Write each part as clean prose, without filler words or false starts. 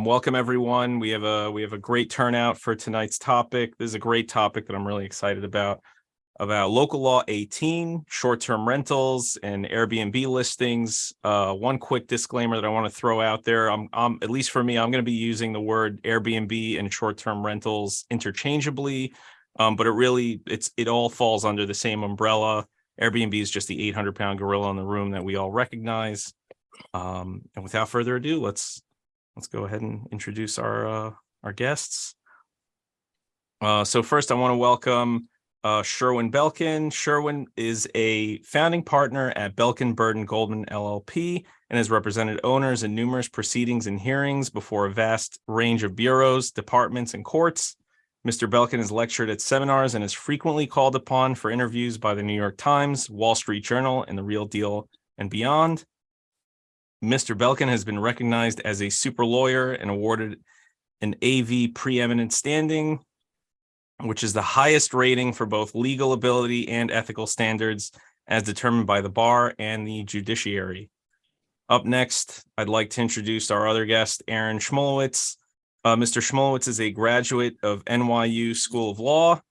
Welcome everyone. We have a great turnout for tonight's topic. This is a great topic that I'm really excited about local law 18, short-term rentals and Airbnb listings. One quick disclaimer that I want to throw out there. At least for me, I'm going to be using the word Airbnb and short-term rentals interchangeably, but it all falls under the same umbrella. Airbnb is just the 800-pound gorilla in the room that we all recognize. And without further ado, let's go ahead and introduce our guests. So first, I want to welcome Sherwin Belkin. Sherwin is a founding partner at Belkin, Burden, Goldman LLP and has represented owners in numerous proceedings and hearings before a vast range of bureaus, departments, and courts. Mr. Belkin has lectured at seminars and is frequently called upon for interviews by the New York Times, Wall Street Journal, and The Real Deal and beyond. Mr. Belkin has been recognized as a super lawyer and awarded an AV preeminent standing, which is the highest rating for both legal ability and ethical standards as determined by the bar and the judiciary. Up next, I'd like to introduce our other guest, Aaron Schmulewitz. Mr. Schmulewitz is a graduate of NYU School of Law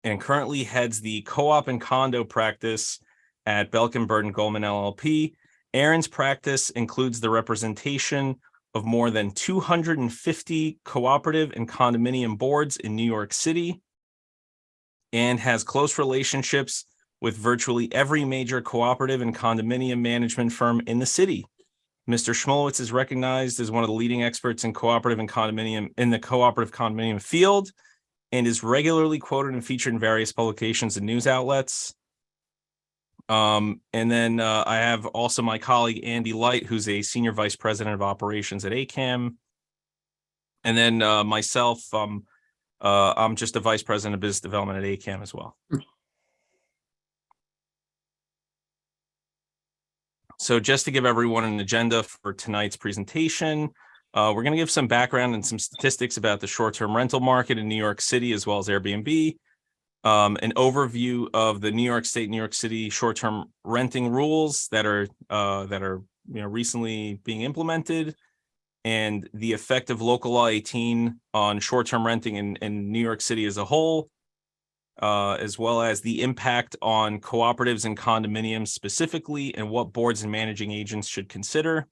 and currently heads the co-op and condo practice at Belkin, Burden, Goldman LLP. Aaron's practice includes the representation of more than 250 cooperative and condominium boards in New York City and has close relationships with virtually every major cooperative and condominium management firm in the city. Mr. Schmulewitz is recognized as one of the leading experts in cooperative and condominium field and is regularly quoted and featured in various publications and news outlets. And then I have also my colleague, Andy Light, who's a senior vice president of operations at AKAM. And then myself, I'm just a vice president of business development at AKAM as well. So just to give everyone an agenda for tonight's presentation, we're going to give some background and some statistics about the short-term rental market in New York City, as well as Airbnb. An overview of the New York State, New York City short-term renting rules that are recently being implemented, and the effect of local law 18 on short-term renting in New York City as a whole, as well as the impact on cooperatives and condominiums specifically, and what boards and managing agents should consider.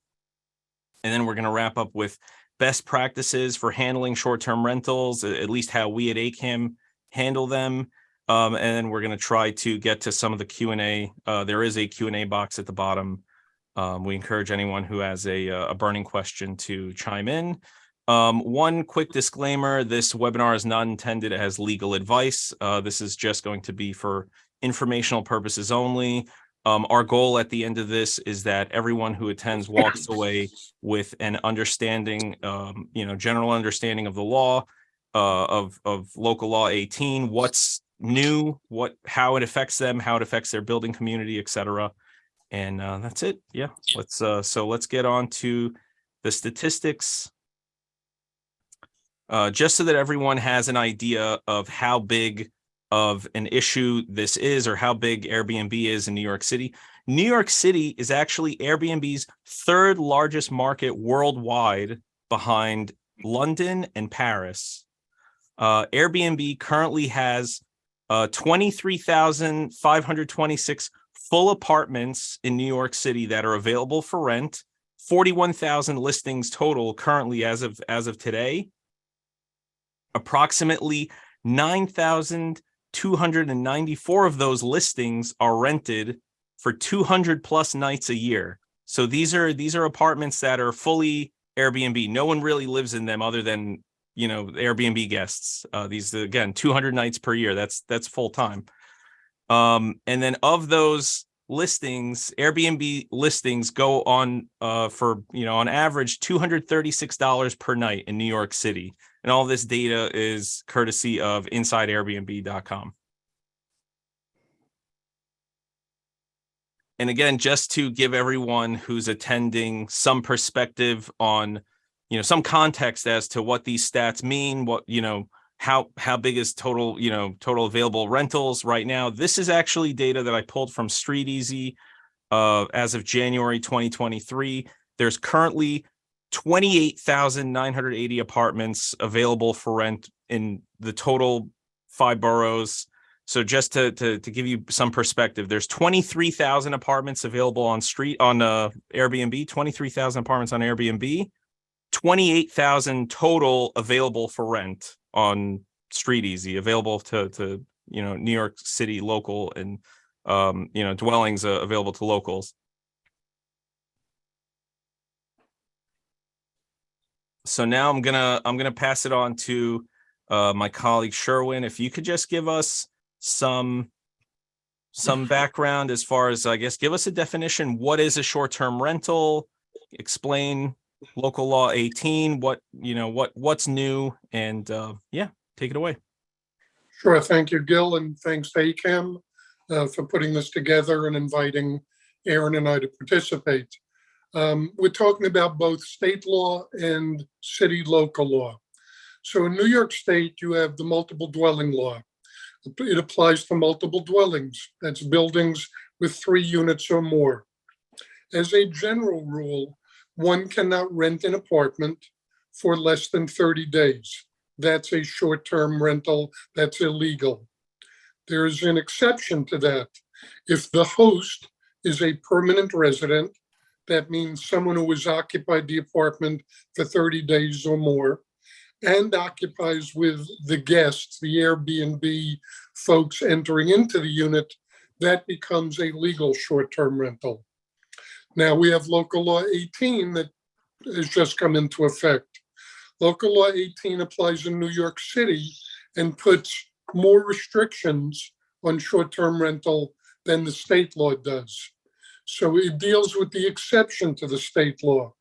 And then we're going to wrap up with best practices for handling short-term rentals, at least how we at AKAM handle them. And then we're going to try to get to some of the Q&A. There is a Q&A box at the bottom. We encourage anyone who has a burning question to chime in. One quick disclaimer, this webinar is not intended as legal advice. This is just going to be for informational purposes only. Our goal at the end of this is that everyone who attends walks away with an understanding, general understanding of the law, of local law 18, what's new, how it affects them, how it affects their building community, etc. And that's it. Yeah, let's get on to the statistics. Just so that everyone has an idea of how big of an issue this is, or how big Airbnb is in New York City. New York City is actually Airbnb's third largest market worldwide, behind London and Paris. Airbnb currently has 23,526 full apartments in New York City that are available for rent, 41,000 listings total currently as of today. Approximately 9,294 of those listings are rented for 200 plus nights a year. So these are apartments that are fully Airbnb. No one really lives in them other than Airbnb guests. These, again, 200 nights per year. That's full time. And then of those listings, Airbnb listings go on for on average $236 per night in New York City. And all this data is courtesy of InsideAirbnb.com. And again, just to give everyone who's attending some perspective on some context as to what these stats mean, what how big is total available rentals right now. This is actually data that I pulled from StreetEasy as of January 2023. There's currently 28,980 apartments available for rent in the total 5 boroughs. So just to give you some perspective, there's 23,000 apartments available on Airbnb, 23,000 apartments on Airbnb, 28,000 total available for rent on Street Easy, available to New York City local and dwellings available to locals. So now I'm gonna pass it on to my colleague Sherwin. If you could just give us some background as far as, I guess, give us a definition. What is a short-term rental? Explain local law 18. What's new, and yeah, take it away. Sure. Thank you, Gil, and thanks to AKAM for putting this together and inviting Aaron and I to participate. We're talking about both state law and city local law. So in New York State, you have the multiple dwelling law. It applies to multiple dwellings. That's buildings with 3 units or more. As a general rule, one cannot rent an apartment for less than 30 days. That's a short-term rental. That's illegal. There is an exception to that. If the host is a permanent resident, that means someone who has occupied the apartment for 30 days or more, and occupies with the guests, the Airbnb folks entering into the unit, that becomes a legal short-term rental. Now we have local law 18 that has just come into effect. Local law 18 applies in New York City and puts more restrictions on short-term rental than the state law does. So it deals with the exception to the state law.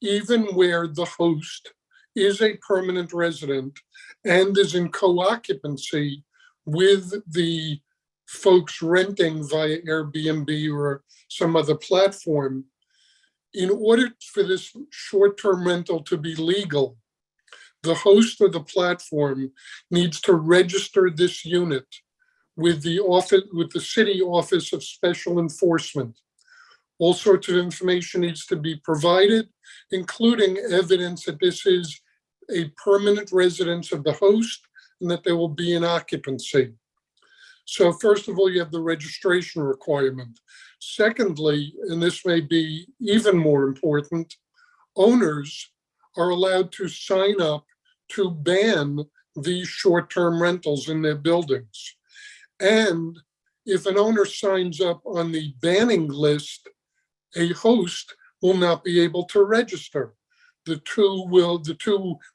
Even where the host is a permanent resident and is in co-occupancy with the folks renting via Airbnb or some other platform, in order for this short-term rental to be legal, the host of the platform needs to register this unit with the City Office of Special Enforcement. All sorts of information needs to be provided, including evidence that this is a permanent residence of the host and that there will be an occupancy. So first of all, you have the registration requirement. Secondly, and this may be even more important, owners are allowed to sign up to ban these short-term rentals in their buildings. And if an owner signs up on the banning list, a host will not be able to register. The two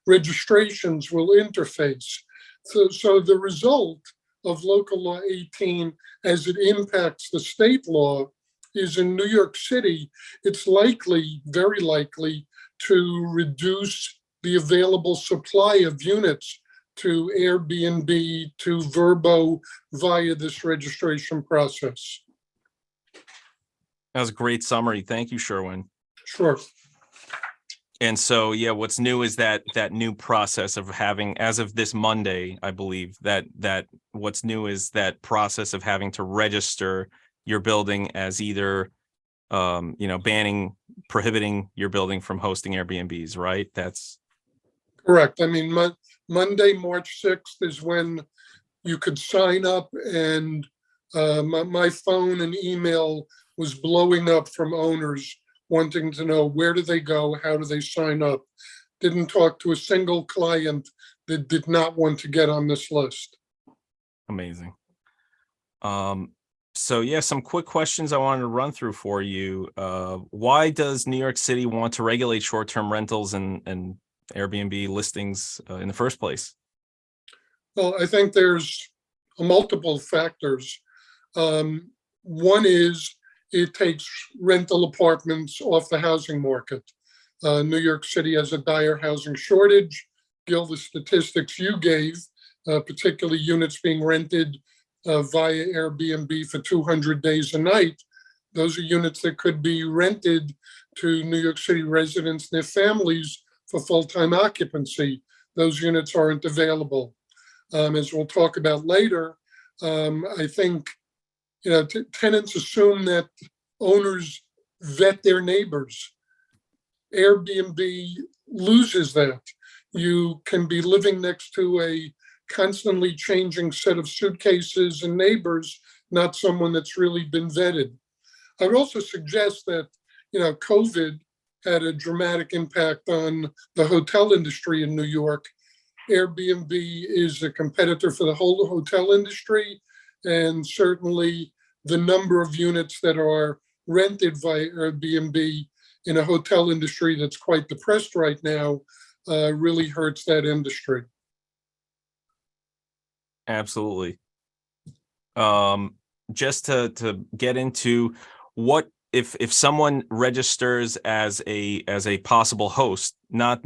registrations will interface. So the result of local law 18 as it impacts the state law is in New York City, it's likely, very likely, to reduce the available supply of units to Airbnb, to Verbo via this registration process. That was a great summary. Thank you, Sherwin. Sure. And so, yeah, what's new is that new process of having, as of this Monday, I believe that what's new is that process of having to register your building as either, prohibiting your building from hosting Airbnbs, right? That's correct. I mean, Monday, March 6th is when you could sign up, and my phone and email was blowing up from owners wanting to know where do they go, how do they sign up. Didn't talk to a single client that did not want to get on this list. amazing. So yeah, some quick questions I wanted to run through for you. Why does New York City want to regulate short-term rentals and Airbnb listings in the first place? Well, I think there's multiple factors. One is it takes rental apartments off the housing market. New York City has a dire housing shortage. Gil, the statistics you gave, particularly units being rented via Airbnb for 200 days a night, those are units that could be rented to New York City residents and their families for full-time occupancy. Those units aren't available. As we'll talk about later, I think tenants assume that owners vet their neighbors. Airbnb loses that. You can be living next to a constantly changing set of suitcases and neighbors, not someone that's really been vetted. I would also suggest that, COVID had a dramatic impact on the hotel industry in New York. Airbnb is a competitor for the whole hotel industry, and certainly the number of units that are rented via Airbnb in a hotel industry that's quite depressed right now really hurts that industry. Absolutely. Just to get into what if someone registers as a possible host, not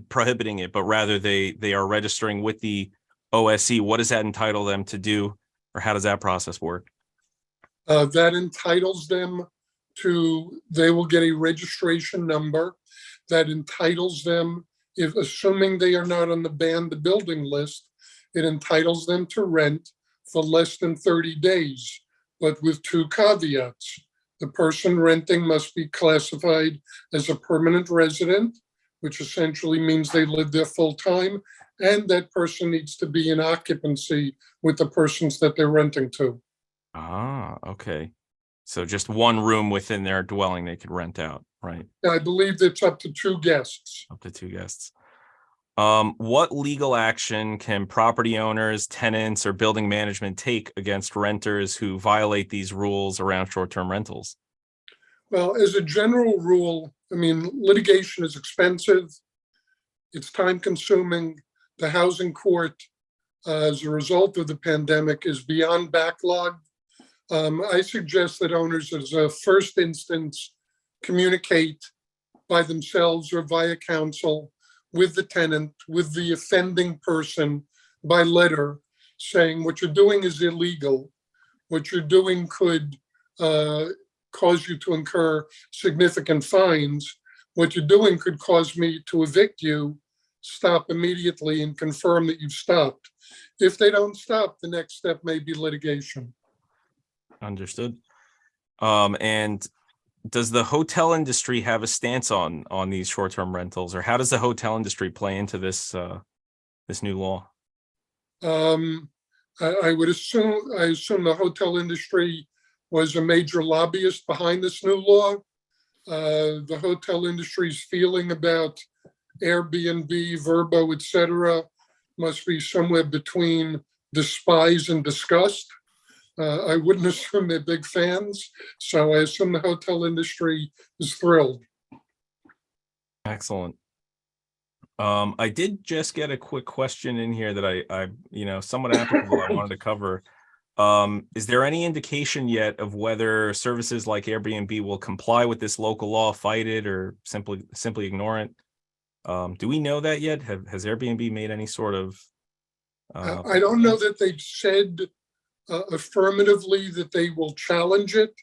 prohibiting it, but rather they are registering with the OSC, what does that entitle them to do, or how does that process work? That entitles them to, they will get a registration number that entitles them, if assuming they are not on the ban the building list, it entitles them to rent for less than 30 days, but with two caveats. The person renting must be classified as a permanent resident, which essentially means they live there full time, and that person needs to be in occupancy with the persons that they're renting to. Ah, okay. So just one room within their dwelling they could rent out, right? I believe it's up to two guests. Up to two guests. What legal action can property owners, tenants, or building management take against renters who violate these rules around short-term rentals? Well, as a general rule, litigation is expensive. It's time consuming. The housing court, as a result of the pandemic, is beyond backlog. I suggest that owners, as a first instance, communicate by themselves or via counsel with the tenant, with the offending person by letter, saying what you're doing is illegal. What you're doing could cause you to incur significant fines. What you're doing could cause me to evict you. Stop immediately and confirm that you've stopped. If they don't stop, the next step may be litigation. Understood. And does the hotel industry have a stance on these short-term rentals, or how does the hotel industry play into this new law? I assume the hotel industry was a major lobbyist behind this new law. The hotel industry's feeling about Airbnb, Verbo, etc., must be somewhere between despise and disgust. I wouldn't assume they're big fans, so I assume the hotel industry is thrilled. Excellent. I did just get a quick question in here that I somewhat applicable I wanted to cover. Is there any indication yet of whether services like Airbnb will comply with this local law, fight it, or simply ignore it? Do we know that yet? Has Airbnb made any sort of? I don't know that they've said affirmatively that they will challenge it.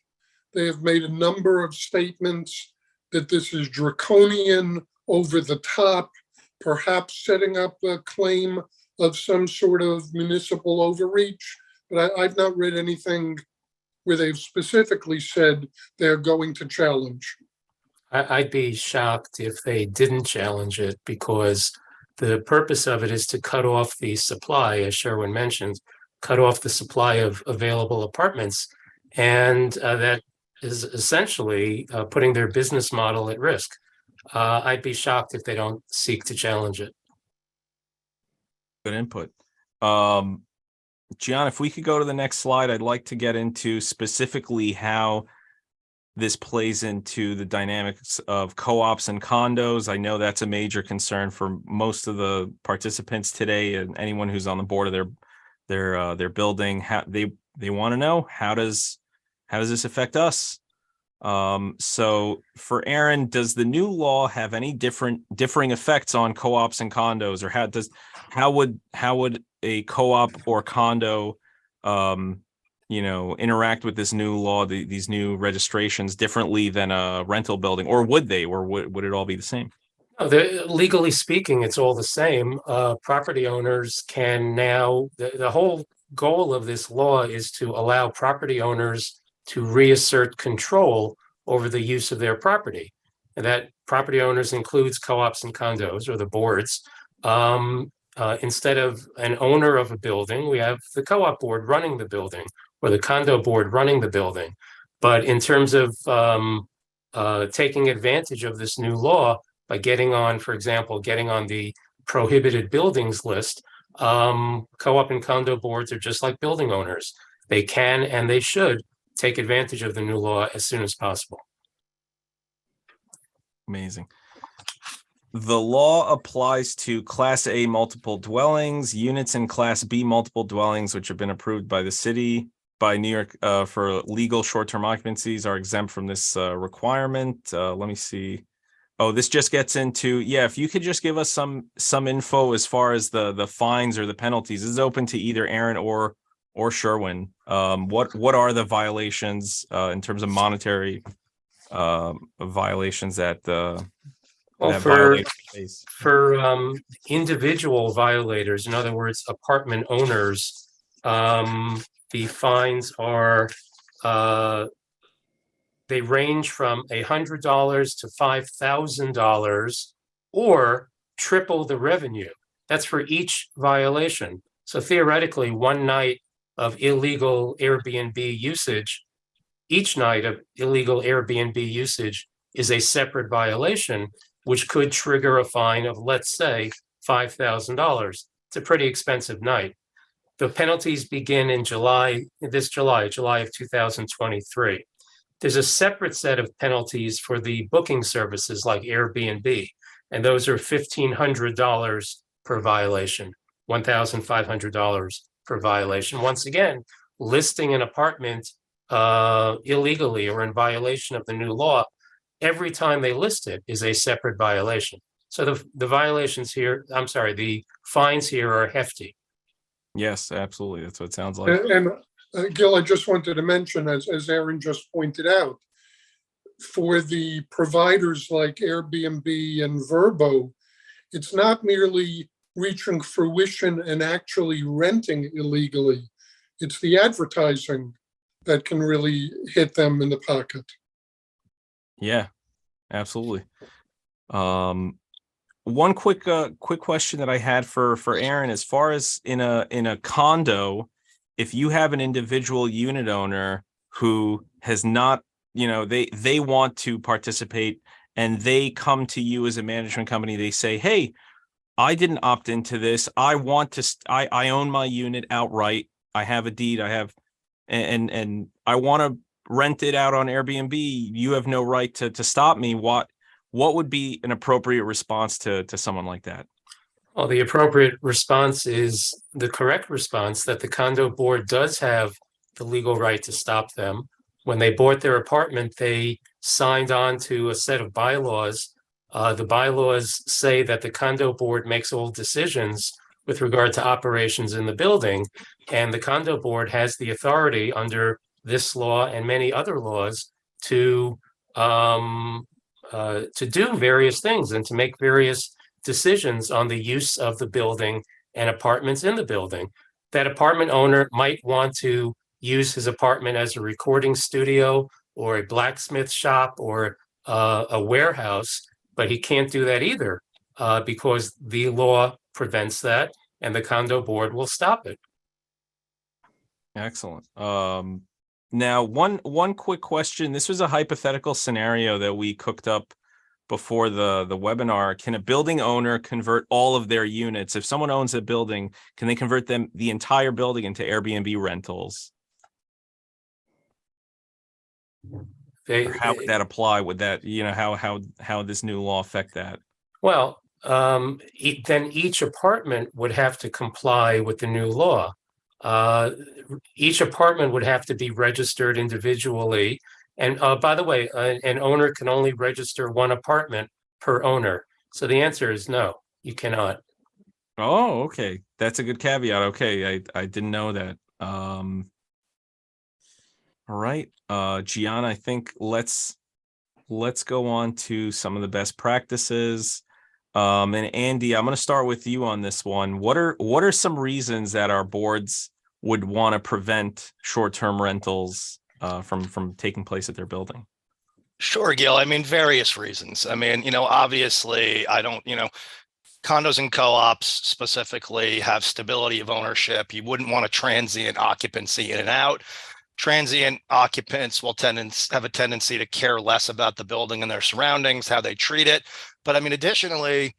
They have made a number of statements that this is draconian, over the top, perhaps setting up a claim of some sort of municipal overreach. But I've not read anything where they've specifically said they're going to challenge. I'd be shocked if they didn't challenge it, because the purpose of it is to cut off the supply, as Sherwin mentioned, cut off the supply of available apartments. And that is essentially putting their business model at risk. I'd be shocked if they don't seek to challenge it. Good input. Gian, if we could go to the next slide, I'd like to get into specifically how this plays into the dynamics of co-ops and condos. I know that's a major concern for most of the participants today, and anyone who's on the board of their building. How they want to know, how does this affect us? So for Aaron, does the new law have any differing effects on co-ops and condos, or how would a co-op or condo interact with this new law, these new registrations, differently than a rental building, or would it all be the same? No, legally speaking, it's all the same. Property owners can now, the whole goal of this law is to allow property owners to reassert control over the use of their property. And that property owners includes co-ops and condos or the boards. Instead of an owner of a building, we have the co-op board running the building or the condo board running the building. But in terms of taking advantage of this new law by getting on, for example, getting on the prohibited buildings list, co-op and condo boards are just like building owners. They can and they should take advantage of the new law as soon as possible. Amazing. The law applies to Class A multiple dwellings, units in Class B multiple dwellings, which have been approved by the city, by New York for legal short-term occupancies are exempt from this requirement. Let me see. Oh, this just gets into, yeah, if you could just give us some info as far as the fines or the penalties. This is open to either Aaron or Sherwin. What are the violations in terms of monetary violations that Well, for individual violators, in other words, apartment owners, the fines are they range from $100 to $5,000 or triple the revenue. That's for each violation. So theoretically, one night of illegal Airbnb usage, each night of illegal Airbnb usage is a separate violation, which could trigger a fine of, let's say, $5,000. It's a pretty expensive night. The penalties begin in July of 2023. There's a separate set of penalties for the booking services like Airbnb, and those are $1,500 per violation, $1,500 per violation. Once again, listing an apartment illegally or in violation of the new law, every time they list it is a separate violation. So the violations here, the fines here are hefty. Yes, absolutely. That's what it sounds like. And Gil, I just wanted to mention, as Aaron just pointed out, for the providers like Airbnb and Vrbo, it's not merely reaching fruition and actually renting illegally. It's the advertising that can really hit them in the pocket. Yeah, absolutely. One quick question that I had for Aaron, as far as in a condo, if you have an individual unit owner who has not, they want to participate and they come to you as a management company, they say, hey, I didn't opt into this. I want to, I own my unit outright. I have a deed. I have, and I want to rent it out on Airbnb. You have no right to stop me. What would be an appropriate response to someone like that? Well, the appropriate response is the correct response, that the condo board does have the legal right to stop them. When they bought their apartment, they signed on to a set of bylaws. The bylaws say that the condo board makes all decisions with regard to operations in the building, and the condo board has the authority under this law and many other laws to do various things and to make various decisions on the use of the building and apartments in the building. That apartment owner might want to use his apartment as a recording studio or a blacksmith shop or a warehouse, but he can't do that either because the law prevents that and the condo board will stop it. Excellent. Now, one quick question. This was a hypothetical scenario that we cooked up before the webinar. Can a building owner convert all of their units? If someone owns a building, can they convert the entire building into Airbnb rentals? How would that apply? Would that, how this new law affect that? Well, then each apartment would have to comply with the new law. Each apartment would have to be registered individually. And by the way, an owner can only register one apartment per owner. So the answer is no, you cannot. Oh, okay. That's a good caveat. Okay, I didn't know that. All right, Gianna, I think let's go on to some of the best practices. And Andy, I'm going to start with you on this one. What are some reasons that our boards would want to prevent short-term rentals from taking place at their building? Sure, Gil. I mean, various reasons. I mean, obviously, I don't, condos and co-ops specifically have stability of ownership. You wouldn't want a transient occupancy in and out. Transient occupants will have a tendency to care less about the building and their surroundings, how they treat it. But I mean, additionally,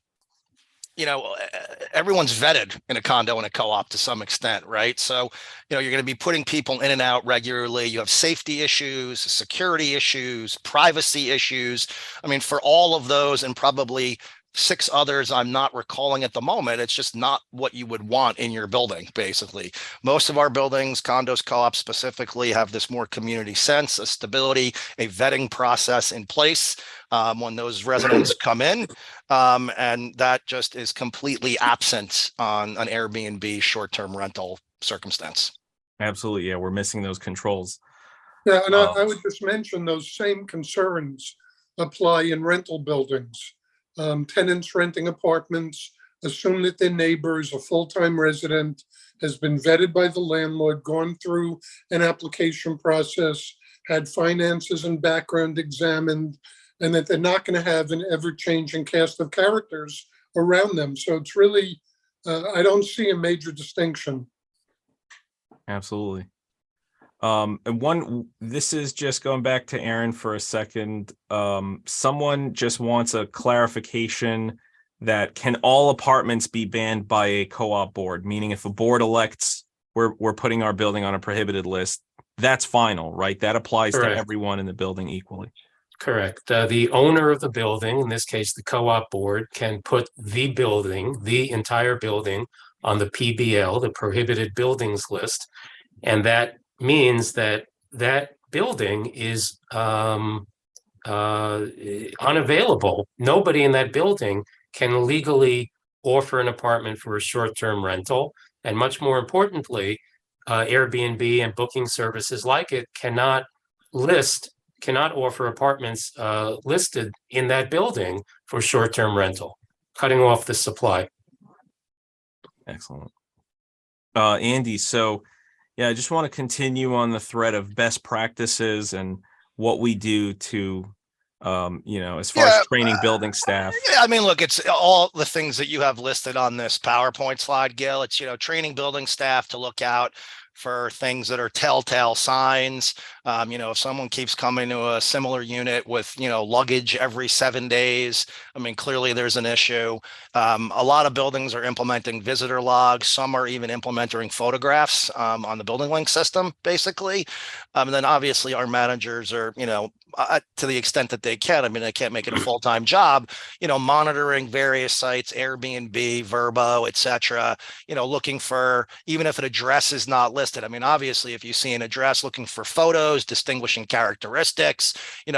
everyone's vetted in a condo and a co-op to some extent, right? So, you're going to be putting people in and out regularly. You have safety issues, security issues, privacy issues. I mean, for all of those and probably 6 others I'm not recalling at the moment, it's just not what you would want in your building, basically. Most of our buildings, condos, co-ops specifically, have this more community sense, a stability, a vetting process in place when those residents come in. And that just is completely absent on an Airbnb short-term rental circumstance. Absolutely. Yeah, we're missing those controls. Yeah, and I would just mention those same concerns apply in rental buildings. Tenants renting apartments assume that their neighbor is a full-time resident, has been vetted by the landlord, gone through an application process, had finances and background examined, and that they're not going to have an ever-changing cast of characters around them. So it's really, I don't see a major distinction. Absolutely. And this is just going back to Aaron for a second. Someone just wants a clarification that can all apartments be banned by a co-op board? Meaning if a board elects, we're putting our building on a prohibited list, that's final, right? That applies Correct. to everyone in the building equally. Correct. The owner of the building, in this case, the co-op board, can put the building, the entire building, on the PBL, the prohibited buildings list. And that means that that building is unavailable. Nobody in that building can legally offer an apartment for a short-term rental. And much more importantly, Airbnb and booking services like it cannot offer apartments listed in that building for short-term rental, cutting off the supply. Excellent. Andy, so yeah, I just want to continue on the thread of best practices and what we do to, as far as training building staff. Yeah, I mean, look, it's all the things that you have listed on this PowerPoint slide, Gil. It's, training building staff to look out for things that are telltale signs. If someone keeps coming to a similar unit with, luggage every 7 days, I mean, clearly there's an issue. A lot of buildings are implementing visitor logs. Some are even implementing photographs on the building link system, basically. And then obviously our managers are, to the extent that they can, I mean, they can't make it a full-time job, monitoring various sites, Airbnb, Verbo, et cetera, looking for, even if an address is not listed. I mean, obviously, if you see an address, looking for photos, distinguishing characteristics,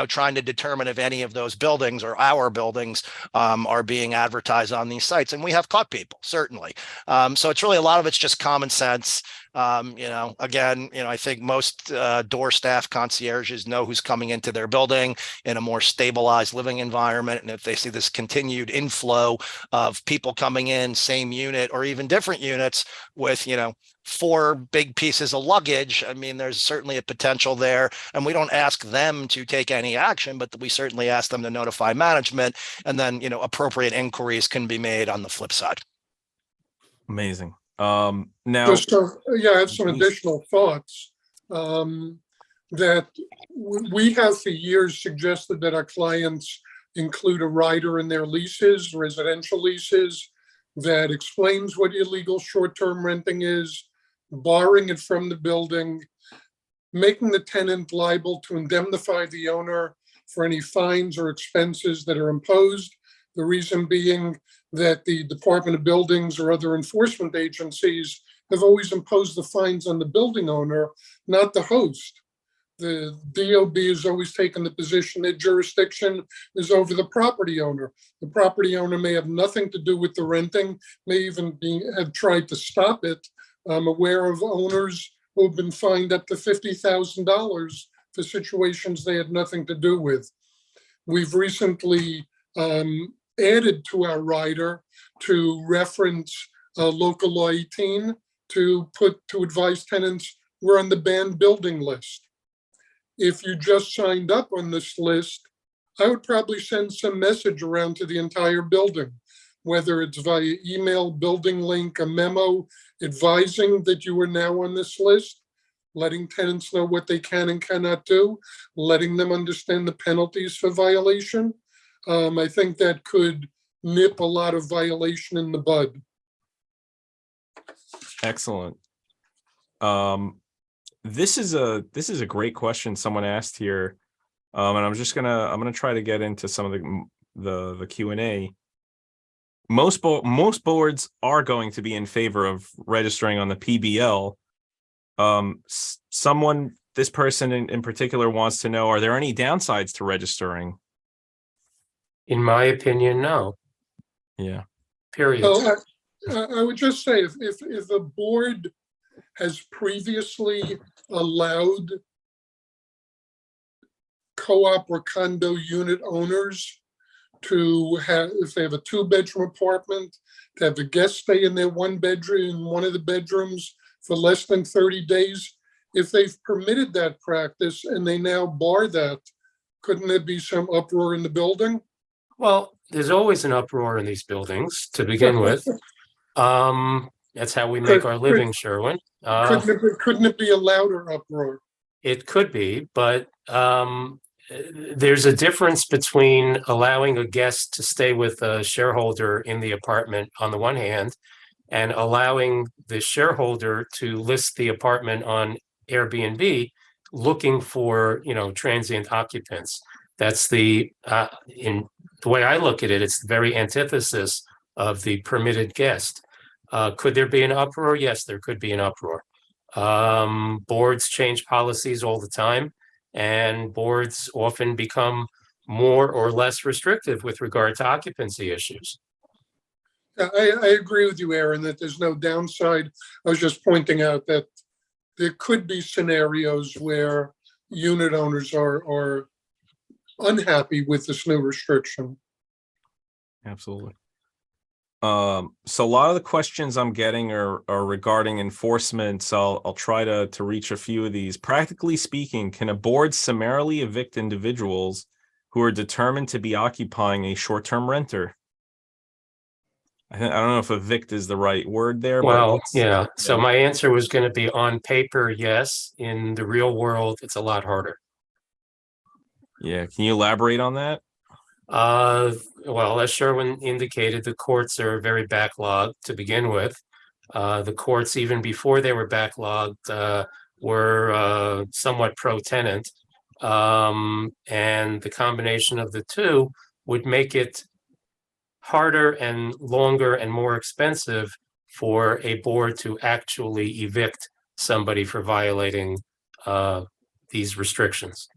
trying to determine if any of those buildings or our buildings are being advertised on these sites. And we have caught people, certainly. So it's really, a lot of it's just common sense. Again, I think most door staff concierges know who's coming into their building in a more stabilized living environment. And if they see this continued inflow of people coming in, same unit or even different units with, 4 big pieces of luggage, I mean, there's certainly a potential there. And we don't ask them to take any action, but we certainly ask them to notify management. And then, appropriate inquiries can be made on the flip side. Amazing. Now, I have some additional thoughts that we have for years suggested that our clients include a rider in their leases, residential leases, that explains what illegal short-term renting is, borrowing it from the building, making the tenant liable to indemnify the owner for any fines or expenses that are imposed. The reason being that the Department of Buildings or other enforcement agencies have always imposed the fines on the building owner, not the host. The DOB has always taken the position that jurisdiction is over the property owner. The property owner may have nothing to do with the renting, may even have tried to stop it. I'm aware of owners who have been fined up to $50,000 for situations they had nothing to do with. We've recently added to our rider to reference local law 18 to advise tenants we're on the banned building list. if you just signed up on this list, I would probably send some message around to the entire building, whether it's via email, building link, a memo advising that you are now on this list, letting tenants know what they can and cannot do, letting them understand the penalties for violation. I think that could nip a lot of violation in the bud. Excellent. This is a great question someone asked here. And I'm gonna try to get into some of the Q&A. Most boards are going to be in favor of registering on the PBL. This person in particular wants to know, are there any downsides to registering? In my opinion, no. Yeah. Period. So I would just say if the board has previously allowed co-op or condo unit owners to have, if they have a 2-bedroom apartment, to have a guest stay in their 1 bedroom, in one of the bedrooms for less than 30 days, if they've permitted that practice and they now bar that, couldn't there be some uproar in the building? Well, there's always an uproar in these buildings to begin with. That's how we make our living, Sherwin. Couldn't it be a louder uproar? It could be, but there's a difference between allowing a guest to stay with a shareholder in the apartment on the one hand, and allowing the shareholder to list the apartment on Airbnb looking for, transient occupants. That's in the way I look at it, it's the very antithesis of the permitted guest. Could there be an uproar? Yes, there could be an uproar. Boards change policies all the time, and boards often become more or less restrictive with regard to occupancy issues. I agree with you, Aaron, that there's no downside. I was just pointing out that there could be scenarios where unit owners are unhappy with this new restriction. Absolutely. So a lot of the questions I'm getting are regarding enforcement. So I'll try to reach a few of these. Practically speaking, can a board summarily evict individuals who are determined to be occupying a short-term renter? I don't know if evict is the right word there. Well, yeah. So my answer was going to be on paper, yes. In the real world, it's a lot harder. Yeah. Can you elaborate on that? Well, as Sherwin indicated, the courts are very backlogged to begin with. The courts, even before they were backlogged, were somewhat pro-tenant. And the combination of the two would make it harder and longer and more expensive for a board to actually evict somebody for violating these restrictions.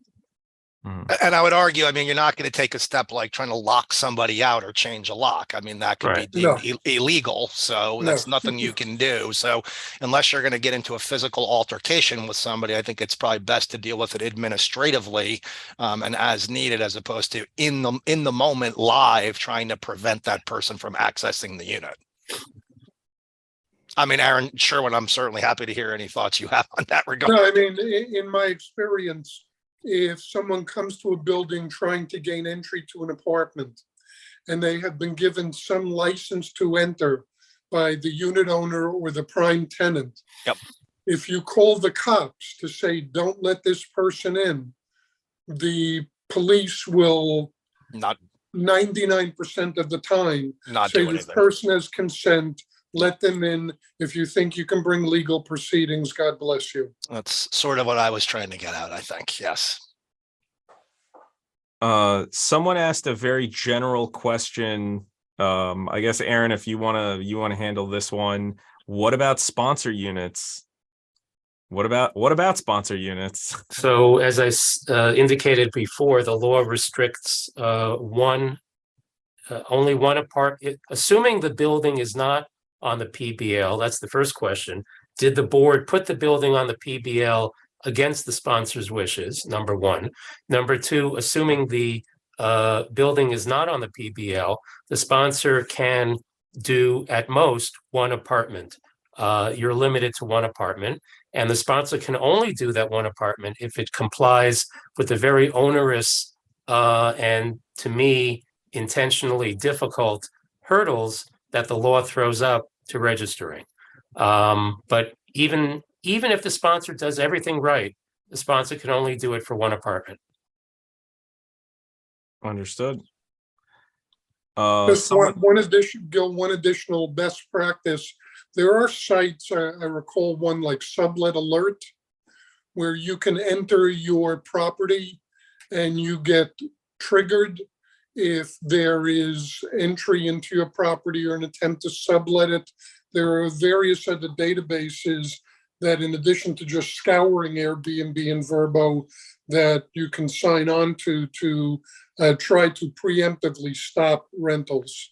And I would argue, you're not going to take a step like trying to lock somebody out or change a lock. That could Right. be deemed illegal. So that's nothing you can do. So unless you're going to get into a physical altercation with somebody, I think it's probably best to deal with it administratively and as needed, as opposed to in the moment live trying to prevent that person from accessing the unit. Aaron Sherwin, I'm certainly happy to hear any thoughts you have on that regard. No, in my experience, if someone comes to a building trying to gain entry to an apartment and they have been given some license to enter by the unit owner or the prime tenant, yep. If you call the cops to say, don't let this person in, the police will not 99% of the time say this person has consent, let them in. If you think you can bring legal proceedings, God bless you. That's sort of what I was trying to get at, I think. Yes. Someone asked a very general question. I guess, Aaron, if you want to handle this one, what about sponsor units? What about sponsor units? So as I indicated before, the law restricts only one apartment, assuming the building is not on the PBL. That's the first question. Did the board put the building on the PBL against the sponsor's wishes? Number one. Number two, assuming the building is not on the PBL, the sponsor can do at most one apartment. You're limited to one apartment. And the sponsor can only do that one apartment if it complies with the very onerous and, to me, intentionally difficult hurdles that the law throws up to registering. But even if the sponsor does everything right, the sponsor can only do it for one apartment. Understood. Just Someone, one addition, Gil, one additional best practice. There are sites, I recall one like Sublet Alert, where you can enter your property and you get triggered if there is entry into your property or an attempt to sublet it. There are various other databases that, in addition to just scouring Airbnb and Vrbo, that you can sign on to try to preemptively stop rentals.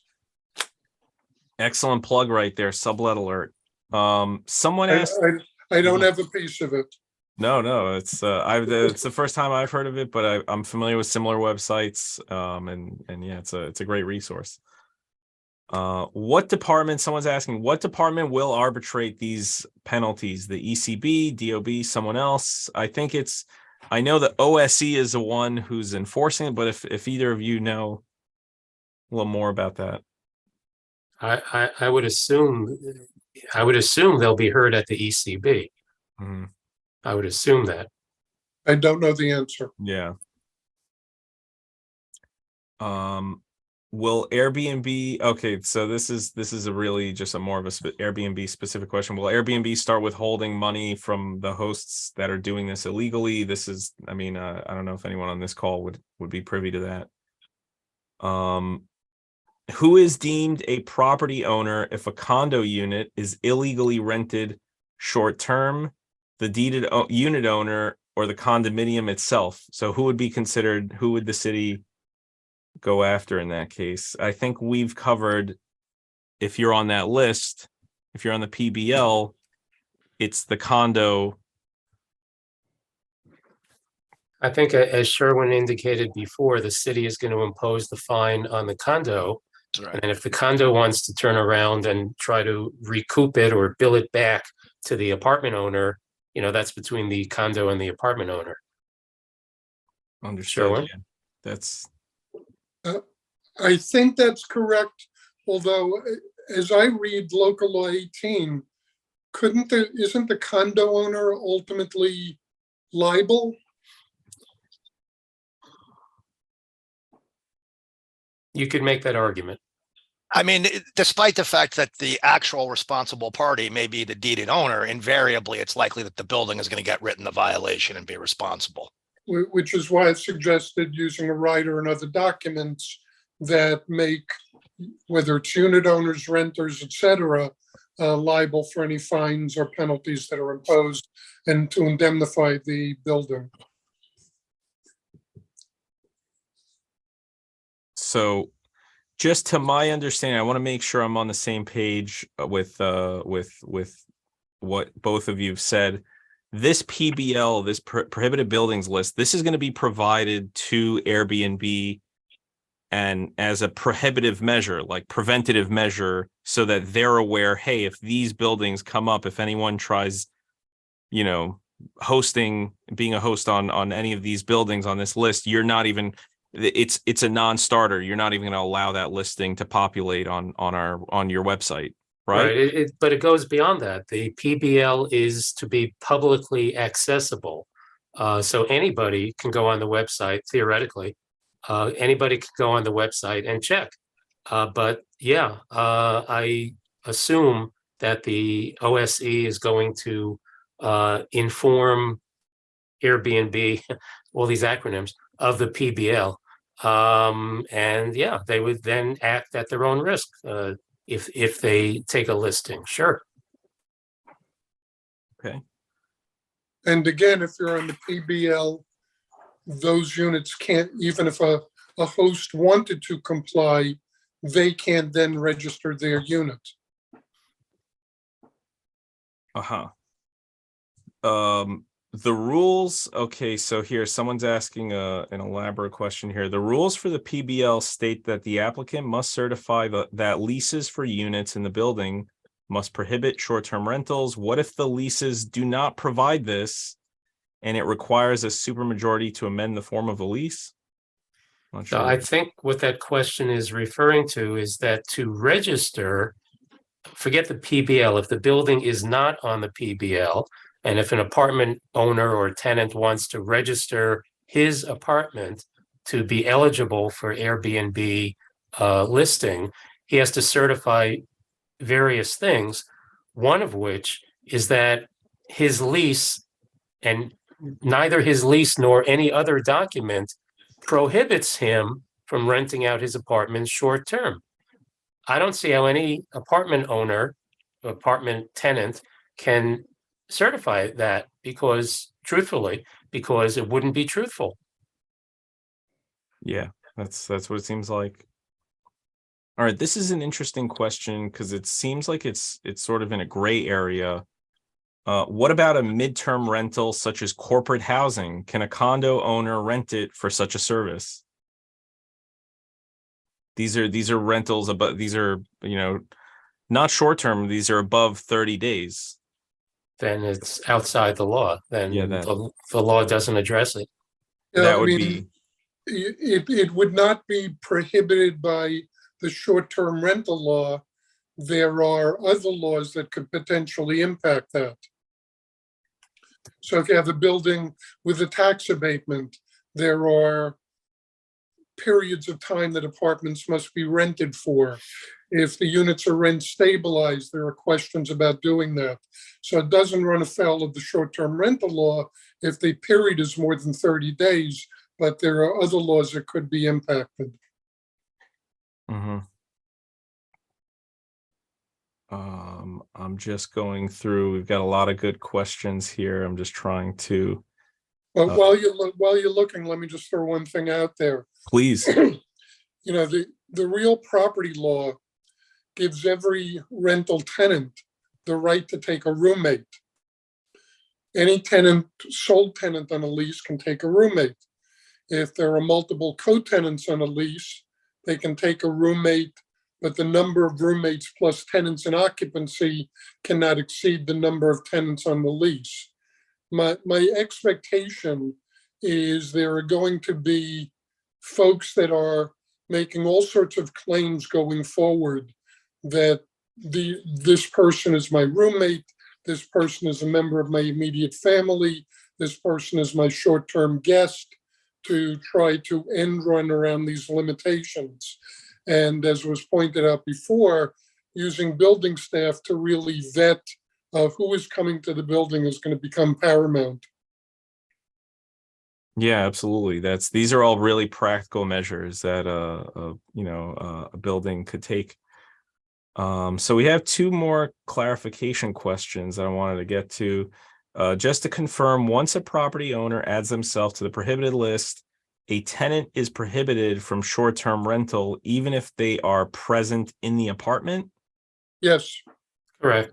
excellent plug right there. Sublet Alert. Someone asked. I don't have a piece of it. No, it's it's the first time I've heard of it, but I'm familiar with similar websites. And yeah, it's a great resource. What department? Someone's asking, what department will arbitrate these penalties? The ECB, DOB, someone else? I know the OSE is the one who's enforcing it, but if either of you know a little more about that. I would assume they'll be heard at the ECB. Mm-hmm. I would assume that. I don't know the answer. Yeah. Will Airbnb, okay, so this is a really just a more of a Airbnb specific question. Will Airbnb start withholding money from the hosts that are doing this illegally? This is, I don't know if anyone on this call would be privy to that. Who is deemed a property owner if a condo unit is illegally rented short term, the deeded unit owner, or the condominium itself? So who would the city go after in that case? I think we've covered, if you're on that list, if you're on the PBL, it's the condo. I think, as Sherwin indicated before, the city is going to impose the fine on the condo. Right. And if the condo wants to turn around and try to recoup it or bill it back to the apartment owner, that's between the condo and the apartment owner. Understood. Sherwin? Yeah. That's. I think that's correct. Although, as I read local law 18, isn't the condo owner ultimately liable? You could make that argument. Despite the fact that the actual responsible party may be the deeded owner, invariably it's likely that the building is going to get written the violation and be responsible. Which is why I suggested using a rider and other documents that make, whether it's unit owners, renters, etc., liable for any fines or penalties that are imposed, and to indemnify the building. So, just to my understanding, I want to make sure I'm on the same page with what both of you have said. This PBL, this prohibited buildings list, this is going to be provided to Airbnb and as a prohibitive measure, like preventative measure, so that they're aware, hey, if these buildings come up, if anyone tries, being a host on any of these buildings on this list, you're not even, it's a non-starter. You're not even going to allow that listing to populate on your website. Right. But it goes beyond that. The PBL is to be publicly accessible. So anybody can go on the website, theoretically. Anybody can go on the website and check. But yeah, I assume that the OSE is going to inform Airbnb, all these acronyms, of the PBL. And yeah, they would then act at their own risk. If they take a listing, sure. Okay. And again, if you're on the PBL, those units can't, even if a host wanted to comply, they can't then register their unit. The rules. Okay, so here someone's asking an elaborate question here. The rules for the PBL state that the applicant must certify that leases for units in the building must prohibit short-term rentals. What if the leases do not provide this and it requires a supermajority to amend the form of the lease? Not So sure. I think what that question is referring to is that to register, forget the PBL, if the building is not on the PBL, and if an apartment owner or tenant wants to register his apartment to be eligible for Airbnb listing, he has to certify various things, one of which is that his lease, and neither his lease nor any other document prohibits him from renting out his apartment short term. I don't see how any apartment owner, apartment tenant can certify that because truthfully, because it wouldn't be truthful. Yeah, that's what it seems like. All right, this is an interesting question because it seems like it's sort of in a gray area. What about a midterm rental such as corporate housing? Can a condo owner rent it for such a service? These are rentals, but these are, not short term. These are above 30 days. Then it's outside the law. Then Yeah, the law doesn't address it. Yeah, That I would mean, be, it would not be prohibited by the short-term rental law. There are other laws that could potentially impact that. So if you have a building with a tax abatement, there are periods of time that apartments must be rented for. If the units are rent stabilized, there are questions about doing that. So it doesn't run afoul of the short-term rental law if the period is more than 30 days, but there are other laws that could be impacted. mhm. I'm just going through. We've got a lot of good questions here. I'm just trying to, But while you're looking, let me just throw one thing out there. please. The real property law gives every rental tenant the right to take a roommate. Any sole tenant on a lease can take a roommate. If there are multiple co-tenants on a lease, they can take a roommate, but the number of roommates plus tenants in occupancy cannot exceed the number of tenants on the lease. My expectation is there are going to be folks that are making all sorts of claims going forward that this person is my roommate, this person is a member of my immediate family, this person is my short-term guest, to try to end run around these limitations. And as was pointed out before, using building staff to really vet who is coming to the building is going to become paramount. Yeah, absolutely. These are all really practical measures that a building could take. So we have two more clarification questions that I wanted to get to. Just to confirm, once a property owner adds themselves to the prohibited list, a tenant is prohibited from short-term rental even if they are present in the apartment? Yes. Correct.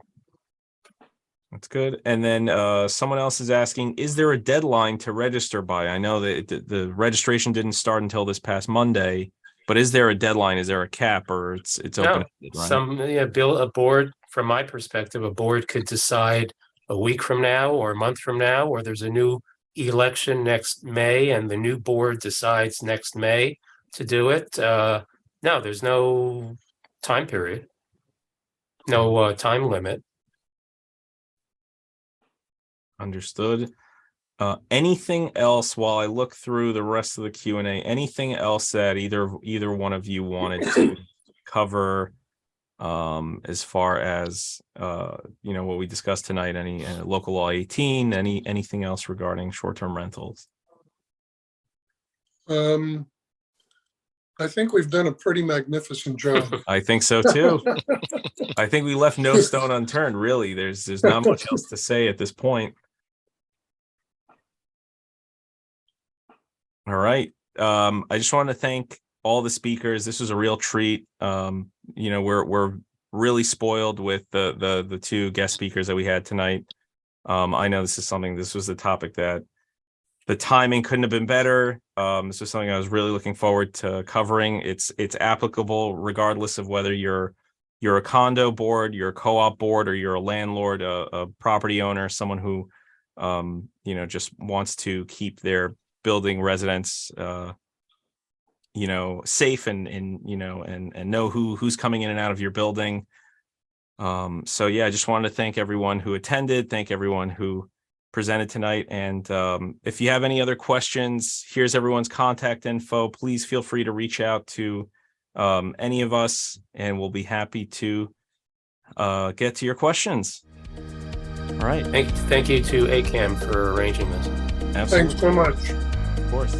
That's good. And then someone else is asking, is there a deadline to register by? I know that the registration didn't start until this past Monday, but is there a deadline? Is there a cap, or it's open? A board, from my perspective, a board could decide a week from now or a month from now, or there's a new election next May and the new board decides next May to do it. No, there's no time period, no time limit. Understood. Anything else while I look through the rest of the Q&A? Anything else that either one of you wanted to cover as far as what we discussed tonight? Any local law 18? Anything else regarding short-term rentals? I think we've done a pretty magnificent job. I think so too. I think we left no stone unturned. Really, there's not much else to say at this point. All right. I just want to thank all the speakers. This was a real treat. We're really spoiled with the two guest speakers that we had tonight. I know this was the topic that the timing couldn't have been better. This was something I was really looking forward to covering. It's applicable regardless of whether you're you're a condo board, you're a co-op board, or you're a landlord, a property owner, someone who, you know, just wants to keep their building residents, you know, safe and you know, and know who's coming in and out of your building. So yeah, I just wanted to thank everyone who attended, thank everyone who presented tonight. And if you have any other questions, here's everyone's contact info. Please feel free to reach out to any of us, and we'll be happy to get to your questions. All right. Thank you to AKAM for arranging this. Absolutely. Thanks so much. Of course.